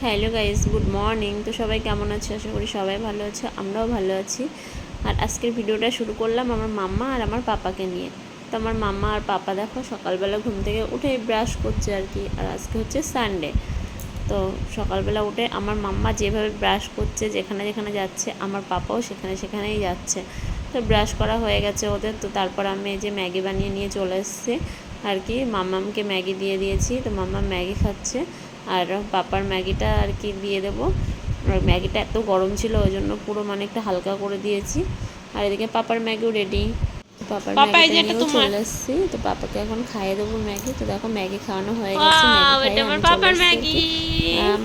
Hello guys, good morning. তো সবাই কেমন আছে? আশা করি সবাই ভালো আছে, আমরাও ভালো আছি। আর আজকের ভিডিওটা শুরু করলাম আমার মাম্মা আর আমার পাপাকে নিয়ে। তো আমার মাম্মা আর পাপা দেখো সকালবেলা ঘুম থেকে উঠে ব্রাশ করছে আর কি। আর আজকে হচ্ছে সানডে। তো সকালবেলা উঠে আমার মাম্মা যেভাবে ব্রাশ করছে, যেখানে যেখানে যাচ্ছে, আমার পাপাও সেখানে সেখানেই যাচ্ছে। তো ব্রাশ করা হয়ে গেছে ওদের। তো তারপর আমি এই যে ম্যাগি বানিয়ে নিয়ে চলে এসেছি আর কি। মাম্মামকে ম্যাগি দিয়ে দিয়েছি, তো মাম্মা ম্যাগি খাচ্ছে। আর পাপার ম্যাগিটা আর কি দিয়ে দেবো। আর ম্যাগিটা এত গরম ছিল ওই জন্য পুরো মানে একটু হালকা করে দিয়েছি। আর এদিকে পাপার ম্যাগিও রেডি। পাপার ম্যাগিটা নিয়েও চলে এসেছি। তো পাপাকে এখন খাইয়ে দেবো ম্যাগি। তো দেখো ম্যাগি খাওয়ানো হয়ে গেছে, ম্যাগি খাইয়ে আমি চলে এসেছি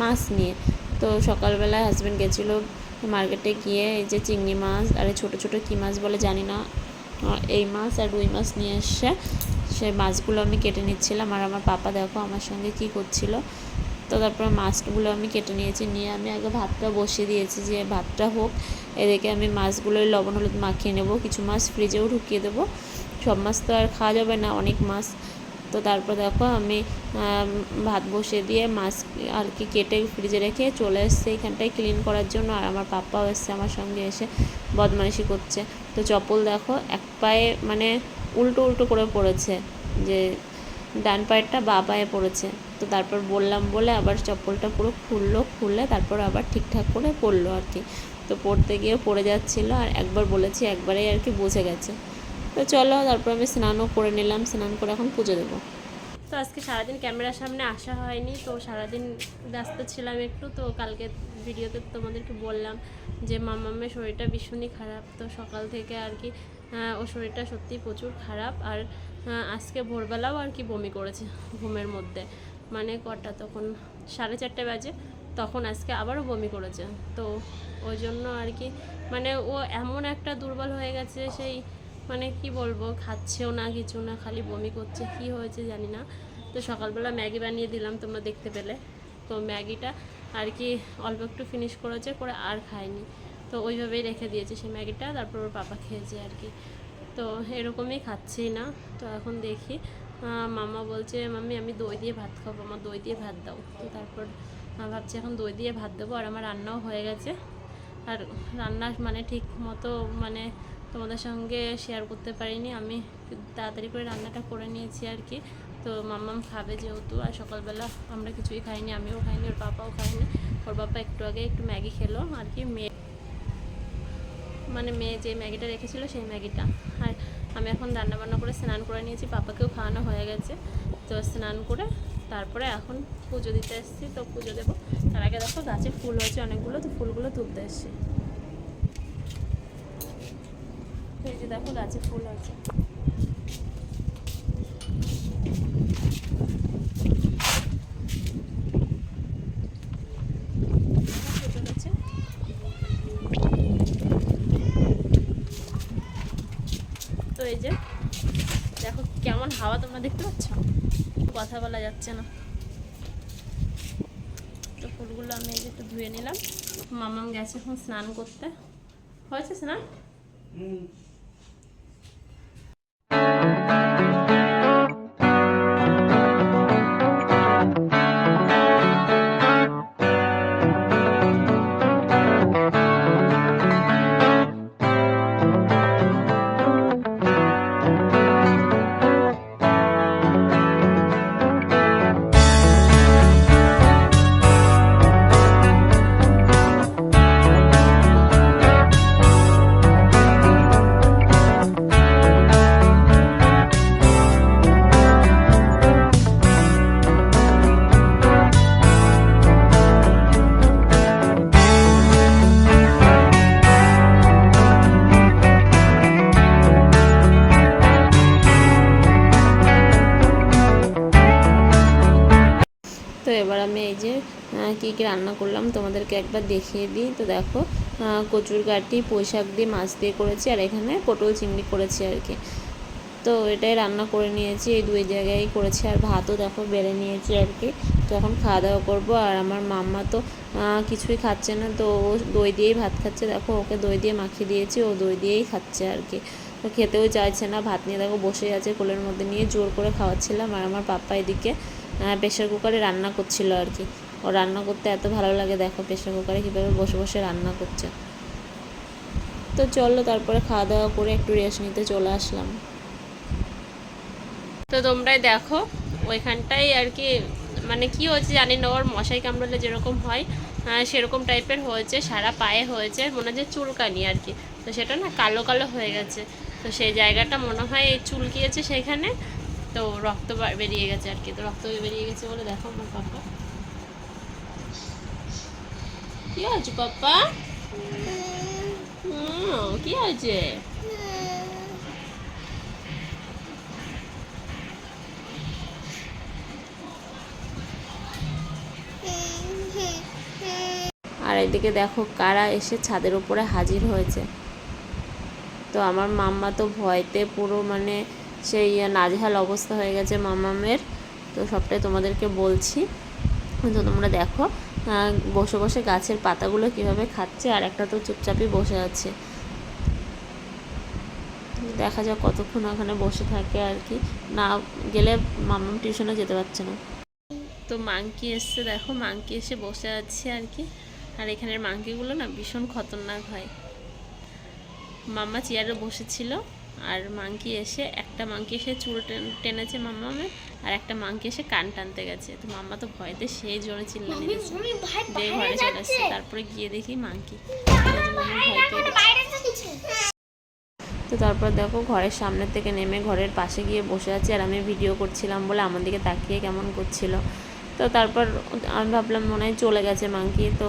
মাছ নিয়ে। তো সকালবেলায় হাজব্যান্ড গেছিলো মার্কেটে, গিয়ে এই যে চিংড়ি মাছ আর ছোটো ছোটো কী মাছ বলে জানি না, এই মাছ আর রুই মাছ নিয়ে এসছে। সেই মাছগুলো আমি কেটে নিচ্ছিলাম। আর আমার পাপা দেখো আমার সঙ্গে কি করছিল। তো তারপরে মাছগুলো আমি কেটে নিয়েছি, নিয়ে আমি আগে ভাতটা বসিয়ে দিয়েছি যে ভাতটা হোক। এদিকে আমি মাছগুলোই লবণ হলুদ মাখিয়ে নেব। কিছু মাছ ফ্রিজেও ঢুকিয়ে দেবো, সব মাছ তো আর খাওয়া যাবে না, অনেক মাছ। তো তারপর দেখো আমি ভাত বসিয়ে দিয়ে মাছ আর কি কেটে ফ্রিজে রেখে চলে এসছে এইখানটায় ক্লিন করার জন্য। আর আমার পাপাও এসছে আমার সঙ্গে, এসে বদমাইশি করছে। তো চপ্পল দেখো এক পায়ে মানে উল্টো উল্টো করে পড়েছে, যে ডান পায়েরটা বা পায়ে পড়েছে। তো তারপর বললাম বলে আবার চপ্পলটা পুরো খুলে তারপর আবার ঠিকঠাক করে পরলো আর কি। তো পড়তে গিয়ে পড়ে যাচ্ছিলো, আর একবার বলেছি একবারেই আর কি বুঝে গেছে। তো চলো, তারপর আমি স্নানও করে নিলাম, স্নান করে এখন পুজো দেবো। তো আজকে সারাদিন ক্যামেরার সামনে আসা হয়নি, তো সারাদিন ব্যস্ত ছিলাম একটু। তো কালকে ভিডিওতে তোমাদেরকে বললাম যে মাম্মামের শরীরটা ভীষণই খারাপ। তো সকাল থেকে আর কি ওর শরীরটা সত্যিই প্রচুর খারাপ। আর আজকে ভোরবেলাও আর কি বমি করেছে ঘুমের মধ্যে, মানে কটা তখন 4:30 বাজে, তখন আজকে আবারও বমি করেছে। তো ওই জন্য আর কি মানে ও এমন একটা দুর্বল হয়ে গেছে, সেই মানে কি বলবো, খাচ্ছেও না কিছু না, খালি বমি করছে। কি হয়েছে জানি না। তো সকালবেলা ম্যাগি বানিয়ে দিলাম, তোমরা দেখতে পেলে। তো ম্যাগিটা আর কি অল্প একটু ফিনিশ করেছে, করে আর খায়নি। তো ওইভাবেই রেখে দিয়েছে সেই ম্যাগিটা, তারপর ওর পাপা খেয়েছে আর কি। তো এরকমই খাচ্ছি না। তো এখন দেখি মামা বলছে মাম্মি আমি দই দিয়ে ভাত খাবো, আমার দই দিয়ে ভাত দাও। তো তারপর ভাবছি এখন দই দিয়ে ভাত দেবো। আর আমার রান্নাও হয়ে গেছে। আর রান্না মানে ঠিক মতো মানে তোমাদের সঙ্গে শেয়ার করতে পারিনি, আমি তাড়াতাড়ি করে রান্নাটা করে নিয়েছি আর কি। তো মাম্মাম খাবে যেহেতু, আর সকালবেলা আমরা কিছুই খাইনি, আমিও খাইনি, ওর পাপাও খাইনি। ওর পাপা একটু আগে একটু ম্যাগি খেলো আর কি, মেয়ে যে ম্যাগিটা রেখেছিল সেই ম্যাগিটা। আর আমি এখন রান্নাবান্না করে স্নান করে নিয়েছি, পাপাকেও খাওয়ানো হয়ে গেছে। তো স্নান করে তারপরে এখন পুজো দিতে এসেছি। তো পুজো দেবো, তার আগে দেখো গাছে ফুল হয়েছে অনেকগুলো, তো ফুলগুলো তুলতে এসেছি। এই যে দেখো গাছে ফুল হয়েছে। তো এই যে দেখো কেমন হাওয়া, তোমরা দেখতে পাচ্ছ, কথা বলা যাচ্ছে না। তো ফুলগুলো আমি এই যে একটু ধুয়ে নিলাম। মামাম গেছে এখন স্নান করতে। হয়েছে স্নান? তো এবার আমি এই যে কী কী রান্না করলাম তোমাদেরকে একবার দেখিয়ে দিই। তো দেখো কচুর গাঁটি পুঁই শাক দিয়ে মাছ দিয়ে করেছি, আর এখানে পটল চিংড়ি করেছি আর কি। তো এটাই রান্না করে নিয়েছি, এই দুই জায়গায় করেছি। আর ভাতও দেখো বেড়ে নিয়েছি আর কি। তো এখন খাওয়া দাওয়া করবো। আর আমার মাম্মা তো কিছুই খাচ্ছে না, তো ও দই দিয়েই ভাত খাচ্ছে। দেখো ওকে দই দিয়ে মাখিয়ে দিয়েছি, ও দই দিয়েই খাচ্ছে আর কি। তো খেতেও চাইছে না, ভাত নিয়ে দেখো বসে আছে কোলের মধ্যে নিয়ে, জোর করে খাওয়াচ্ছিলাম। আর আমার পাপা এদিকে প্রেশার কুকারে রান্না করছিল আর কি। ওর রান্না করতে এত ভালো লাগে, দেখো প্রেশার কুকারে কীভাবে বসে বসে রান্না করছে। তো চলো তারপরে খাওয়া দাওয়া করে একটু রেস্ট নিতে চলে আসলাম। তো তোমরাই দেখো ওইখানটাই আর কি মানে কি হয়েছে জানি না, ওর মশাই কামড়ালে যেরকম হয় সেরকম টাইপের হয়েছে, সারা পায়ে হয়েছে, মনে হচ্ছে চুলকানি আর কি। তো সেটা না কালো কালো হয়ে গেছে, তো সেই জায়গাটা মনে হয় চুলকিয়েছে সেখানে, তো রক্ত বেরিয়ে গেছে আর কি। তো রক্ত বেরিয়ে গেছে বলে দেখো আমার পাপা কি হয়েছে, পাপা কি হয়েছে? আর এদিকে দেখো কারা এসে ছাদের উপরে হাজির হয়েছে। তো আমার মাম্মা তো ভয়তে পুরো মানে সেই নাজেহাল অবস্থা হয়ে গেছে মাম্মামের। তো সবটাই তোমাদেরকে বলছি। তো তোমরা দেখো বসে বসে গাছের পাতাগুলো কিভাবে খাচ্ছে, আর একটা তো চুপচাপই বসে আছে। দেখা যাক কতক্ষণ ওখানে বসে থাকে আর কি, না গেলে মাম্মাম টিউশনে যেতে পারছে না। তো মাংকি এসছে, দেখো মাংকি এসে বসে আছে আর কি। আর এখানের মাংকিগুলো না ভীষণ খতরনাক হয়। মাম্মা চেয়ারে বসেছিল আর মাংকি এসে একটা মাংকি এসে চুল টেনেছে মাম্মামের, আর একটা মাংকি এসে কান টানতে গেছে। তো মাম্মা তো ভয়তে সেই জোরে চিল্লানি দিয়েছে, দিয়ে ঘরে চলে আসছে। তারপরে গিয়ে দেখি মাংকি, তো তারপর দেখো ঘরের সামনে থেকে নেমে ঘরের পাশে গিয়ে বসে আছে, আর আমি ভিডিও করছিলাম বলে আমার দিকে তাকিয়ে কেমন করছিল। তো তারপর আমি ভাবলাম মনে হয় চলে গেছে মাংকি। তো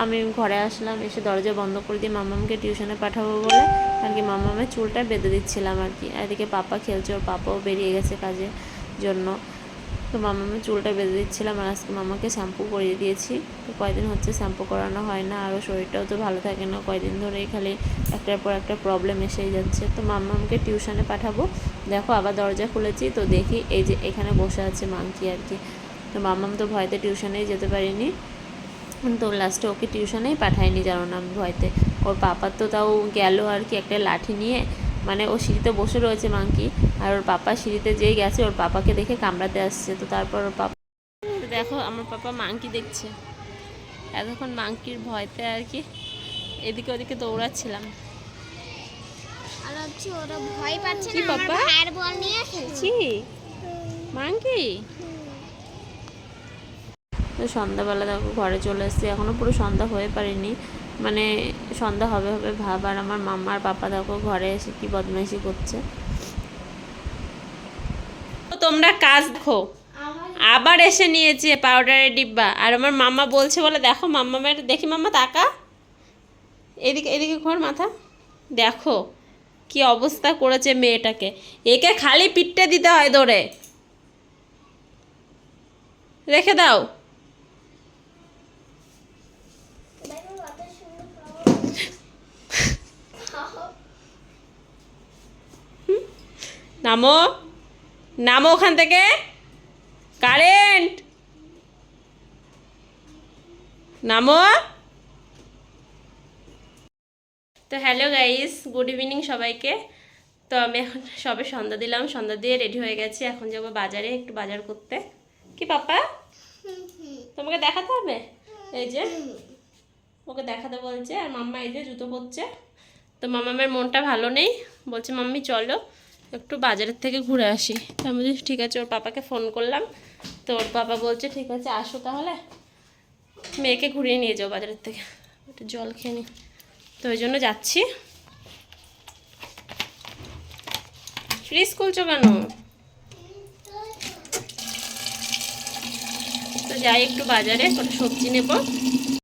আমি ঘরে আসলাম, এসে দরজা বন্ধ করে দিয়ে মাম্মামকে টিউশনে পাঠাবো বলে আর কি মাম্মামের চুলটা বেঁধে দিচ্ছিলাম আর কি। এদিকে পাপা খেলছে, ওর পাপাও বেরিয়ে গেছে কাজের জন্য। তো মাম্মামের চুলটা বেঁধে দিচ্ছিলাম, আর আজকে মাম্মাকে শ্যাম্পু করিয়ে দিয়েছি। তো কয়দিন হচ্ছে শ্যাম্পু করানো হয় না, আরও শরীরটাও তো ভালো থাকে না, কয়দিন ধরেই খালি একটার পর একটা প্রবলেম এসেই যাচ্ছে। তো মাম্মামকে টিউশনে পাঠাবো। দেখো আবার দরজা খুলেছি, তো দেখি এই যে এখানে বসে আছে মাংকি আর কি। তো মাম্মাম তো ভয়তে টিউশনেই যেতে পারিনি, তো লাস্টে ওকে টিউশনেই পাঠায়নি, জানো না আমি ভয়তে। ওর পাপার তো তাও গেল আর কি একটা লাঠি নিয়ে, মানে ও সিঁড়িতে বসে রয়েছে মাংকি, আর ওর পাপা সিঁড়িতে যেই গেছে ওর পাপাকে দেখে কামড়াতে আসছে। তো তারপর ওর পাপা দেখো আমার পাপা মাংকি দেখছে, এতক্ষণ মাংকির ভয়তে আর কি এদিকে ওদিকে দৌড়াচ্ছিলাম। ওরা ভয় পাচ্ছে কি না, পাপা ফায়ার বল নিয়ে খেলছি মাংকি। তো সন্ধ্যাবেলা দেখো ঘরে চলে এসেছি, এখনও পুরো সন্ধ্যা হয়ে পারিনি, মানে সন্ধ্যা হবে হবে ভাব। আর আমার মাম্মা আর পাপা দেখো ঘরে এসে কি বদমাইশি করছে। তো তোমরা কাজ দেখো, আবার এসে নিয়েছে পাউডারের ডিব্বা, আর আমার মাম্মা বলছে বলে দেখো মাম্মামের, দেখি মাম্মা তাকা, এদিকে এদিকে ঘর মাথা, দেখো কি অবস্থা করেছে মেয়েটাকে। একে খালি পিঠটা দিতে হয় ধরে, রেখে দাও। নামো নামো ওখান থেকে, কারেন্ট নামো। তো হ্যালো গাইস, গুড ইভিনিং সবাইকে। তো আমি এখন সবে সন্ধ্যা দিলাম, সন্ধ্যা দিয়ে রেডি হয়ে গেছি, এখন যাবো বাজারে একটু বাজার করতে। কি পাপা তোমাকে দেখাতে হবে? এই যে ওকে দেখাতে বলছে, আর মাম্মা এই যে জুতো পরছে। তো মাম্মামের মনটা ভালো নেই, বলছে মাম্মি চলো একটু বাজারের থেকে ঘুরে আসি। তো আমি বলছি ঠিক আছে, ওর পাপাকে ফোন করলাম। তো ওর পাপা বলছে ঠিক আছে আসো তাহলে, মেয়েকে ঘুরিয়ে নিয়ে যাও বাজারের থেকে, একটু জল খেয়ে নি। তো ওই জন্য যাচ্ছি। ফ্রিজ খুলছো কেন? তো যাই একটু বাজারে, কটা সবজি নেব,